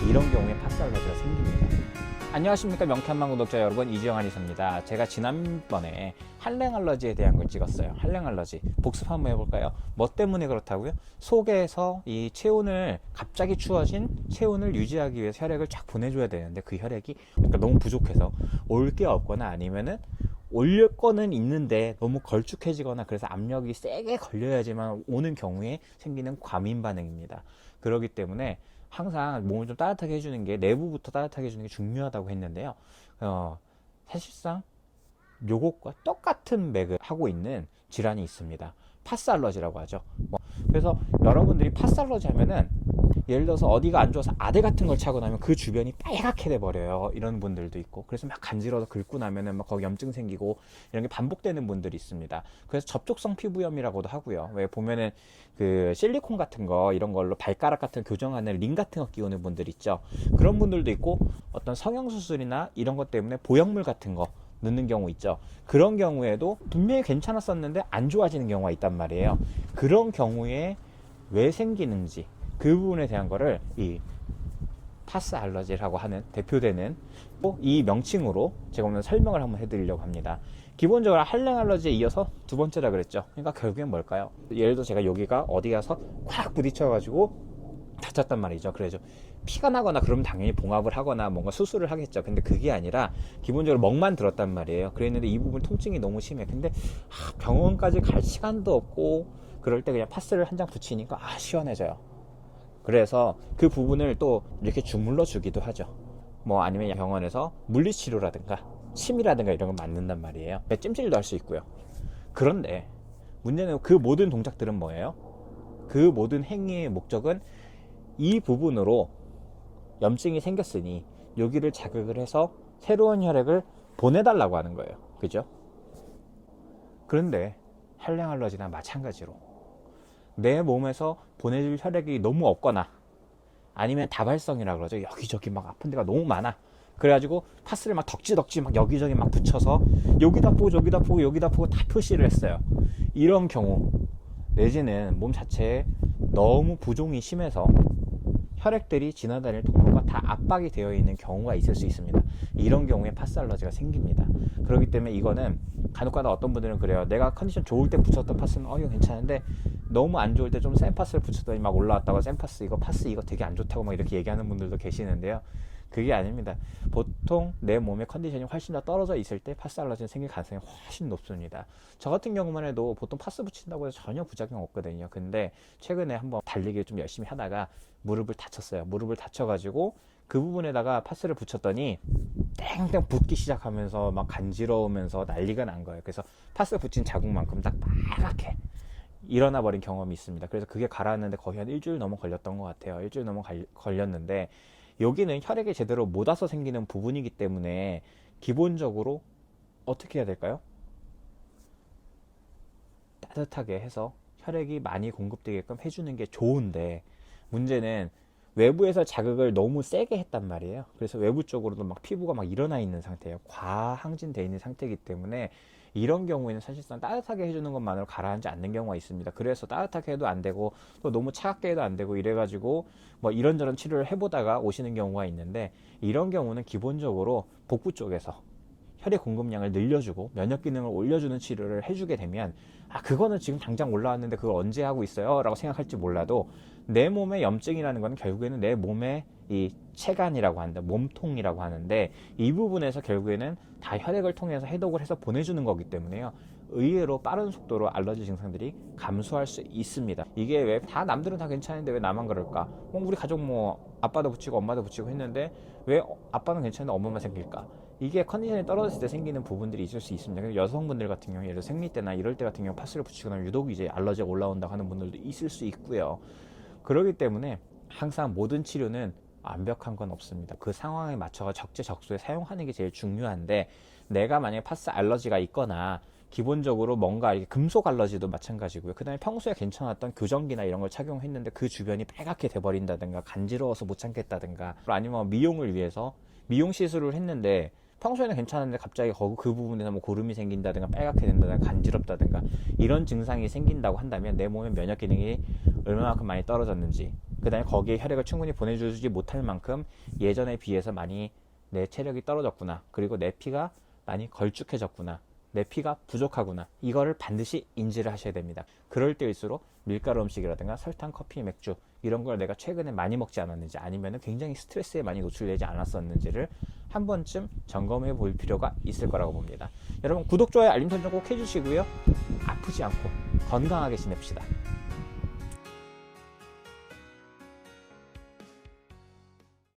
이런 경우에 파스 알러지가 생깁니다. 안녕하십니까, 명쾌한만 구독자 여러분, 이지영 한의사입니다. 제가 지난번에 한랭 알러지에 대한 걸 찍었어요. 한랭 알러지 복습 한번 해볼까요? 뭐 때문에 그렇다고요? 속에서 이 체온을, 갑자기 추워진 체온을 유지하기 위해서 혈액을 쫙 보내줘야 되는데 그 혈액이 그러니까 너무 부족해서 올 게 없거나 아니면은 올릴 거는 있는데 너무 걸쭉해지거나 그래서 압력이 세게 걸려야지만 오는 경우에 생기는 과민 반응입니다. 그렇기 때문에 항상 몸을 좀 따뜻하게 해주는 게, 내부부터 따뜻하게 해주는 게 중요하다고 했는데요. 사실상 요것과 똑같은 맥을 하고 있는 질환이 있습니다. 파스 알러지라고 하죠. 그래서 여러분들이 파스 알러지 하면은 예를 들어서 어디가 안 좋아서 아대 같은 걸 차고 나면 그 주변이 빨갛게 돼버려요. 이런 분들도 있고, 그래서 막 간지러서 긁고 나면은 막 거기 염증 생기고 이런 게 반복되는 분들이 있습니다. 그래서 접촉성 피부염이라고도 하고요. 왜 보면은 그 실리콘 같은 거 이런 걸로 발가락 같은 교정하는 링 같은 거 끼우는 분들 있죠. 그런 분들도 있고, 어떤 성형수술이나 이런 것 때문에 보형물 같은 거 넣는 경우 있죠. 그런 경우에도 분명히 괜찮았었는데 안 좋아지는 경우가 있단 말이에요. 그런 경우에 왜 생기는지, 그 부분에 대한 거를 이 파스 알러지라고 하는 대표되는 이 명칭으로 제가 오늘 설명을 한번 해드리려고 합니다. 기본적으로 한랭 알러지에 이어서 두 번째라 그랬죠. 그러니까 결국엔 뭘까요? 예를 들어 제가 여기가 어디 가서 콱 부딪혀가지고 다쳤단 말이죠. 그래서 피가 나거나 그러면 당연히 봉합을 하거나 뭔가 수술을 하겠죠. 근데 그게 아니라 기본적으로 멍만 들었단 말이에요. 그랬는데 이 부분 통증이 너무 심해. 근데 병원까지 갈 시간도 없고 그럴 때 그냥 파스를 한 장 붙이니까 시원해져요. 그래서 그 부분을 또 이렇게 주물러 주기도 하죠. 뭐 아니면 병원에서 물리치료라든가 침이라든가 이런 거 맞는단 말이에요. 찜질도 할 수 있고요. 그런데 문제는 그 모든 동작들은 뭐예요? 그 모든 행위의 목적은 이 부분으로 염증이 생겼으니 여기를 자극을 해서 새로운 혈액을 보내달라고 하는 거예요. 그죠? 그런데 한랭 알러지나 마찬가지로 내 몸에서 보내줄 혈액이 너무 없거나 아니면 다발성이라 그러죠. 여기저기 막 아픈 데가 너무 많아. 그래가지고 파스를 막 덕지덕지 막 여기저기 막 붙여서 여기다 보고 저기다 보고 여기다 보고 다 표시를 했어요. 이런 경우, 내지는 몸 자체에 너무 부종이 심해서 혈액들이 지나다닐 통로가 다 압박이 되어 있는 경우가 있을 수 있습니다. 이런 경우에 파스 알러지가 생깁니다. 그렇기 때문에 이거는 간혹가다 어떤 분들은 그래요. 내가 컨디션 좋을 때 붙였던 파스는 이거 괜찮은데 너무 안 좋을 때 좀 센 파스를 붙였더니 막 올라왔다가 센 파스 이거 되게 안 좋다고 막 이렇게 얘기하는 분들도 계시는데요. 그게 아닙니다. 보통 내 몸의 컨디션이 훨씬 더 떨어져 있을 때 파스 알러지는 생길 가능성이 훨씬 높습니다. 저 같은 경우만 해도 보통 파스 붙인다고 해서 전혀 부작용 없거든요. 근데 최근에 한번 달리기를 좀 열심히 하다가 무릎을 다쳤어요. 무릎을 다쳐가지고 그 부분에다가 파스를 붙였더니 땡땡 붓기 시작하면서 막 간지러우면서 난리가 난 거예요. 그래서 파스 붙인 자국만큼 딱 빨갛게 일어나 버린 경험이 있습니다. 그래서 그게 가라앉는데 거의 한 일주일 넘어 걸렸던 것 같아요. 일주일 넘어 걸렸는데, 여기는 혈액이 제대로 못 와서 생기는 부분이기 때문에 기본적으로 어떻게 해야 될까요? 따뜻하게 해서 혈액이 많이 공급되게끔 해주는 게 좋은데, 문제는 외부에서 자극을 너무 세게 했단 말이에요. 그래서 외부 쪽으로도 막 피부가 막 일어나 있는 상태예요. 과항진되어 있는 상태이기 때문에 이런 경우에는 사실상 따뜻하게 해주는 것만으로 가라앉지 않는 경우가 있습니다. 그래서 따뜻하게 해도 안 되고 또 너무 차갑게 해도 안 되고 이래가지고 뭐 이런저런 치료를 해보다가 오시는 경우가 있는데, 이런 경우는 기본적으로 복부 쪽에서 혈액 공급량을 늘려주고 면역 기능을 올려주는 치료를 해주게 되면, 그거는 지금 당장 올라왔는데 그걸 언제 하고 있어요? 라고 생각할지 몰라도 내 몸의 염증이라는 건 결국에는 내 몸의 이 체간이라고 하는데, 몸통이라고 하는데, 이 부분에서 결국에는 다 혈액을 통해서 해독을 해서 보내주는 거기 때문에요. 의외로 빠른 속도로 알러지 증상들이 감소할 수 있습니다. 이게 왜 다 남들은 다 괜찮은데 왜 나만 그럴까? 우리 가족 뭐 아빠도 붙이고 엄마도 붙이고 했는데 왜 아빠는 괜찮은데 엄마만 생길까? 이게 컨디션이 떨어졌을 때 생기는 부분들이 있을 수 있습니다. 여성분들 같은 경우, 예를 들어 생리 때나 이럴 때 같은 경우 파스를 붙이고 나면 유독 이제 알러지가 올라온다고 하는 분들도 있을 수 있고요. 그렇기 때문에 항상 모든 치료는 완벽한 건 없습니다. 그 상황에 맞춰서 적재적소에 사용하는 게 제일 중요한데, 내가 만약에 파스 알러지가 있거나 기본적으로 뭔가 이렇게 금속 알러지도 마찬가지고요. 그 다음에 평소에 괜찮았던 교정기나 이런 걸 착용했는데 그 주변이 빨갛게 돼버린다든가 간지러워서 못 참겠다든가, 아니면 미용을 위해서 미용 시술을 했는데 평소에는 괜찮은데 갑자기 그 부분에서 뭐 고름이 생긴다든가 빨갛게 된다든가 간지럽다든가 이런 증상이 생긴다고 한다면 내 몸의 면역 기능이 얼마만큼 많이 떨어졌는지, 그 다음에 거기에 혈액을 충분히 보내주지 못할 만큼 예전에 비해서 많이 내 체력이 떨어졌구나, 그리고 내 피가 많이 걸쭉해졌구나, 내 피가 부족하구나, 이거를 반드시 인지를 하셔야 됩니다. 그럴 때일수록 밀가루 음식이라든가 설탕, 커피, 맥주 이런 걸 내가 최근에 많이 먹지 않았는지, 아니면 굉장히 스트레스에 많이 노출되지 않았었는지를 한 번쯤 점검해 볼 필요가 있을 거라고 봅니다. 여러분 구독, 좋아요, 알림 설정 꼭 해주시고요. 아프지 않고 건강하게 지냅시다.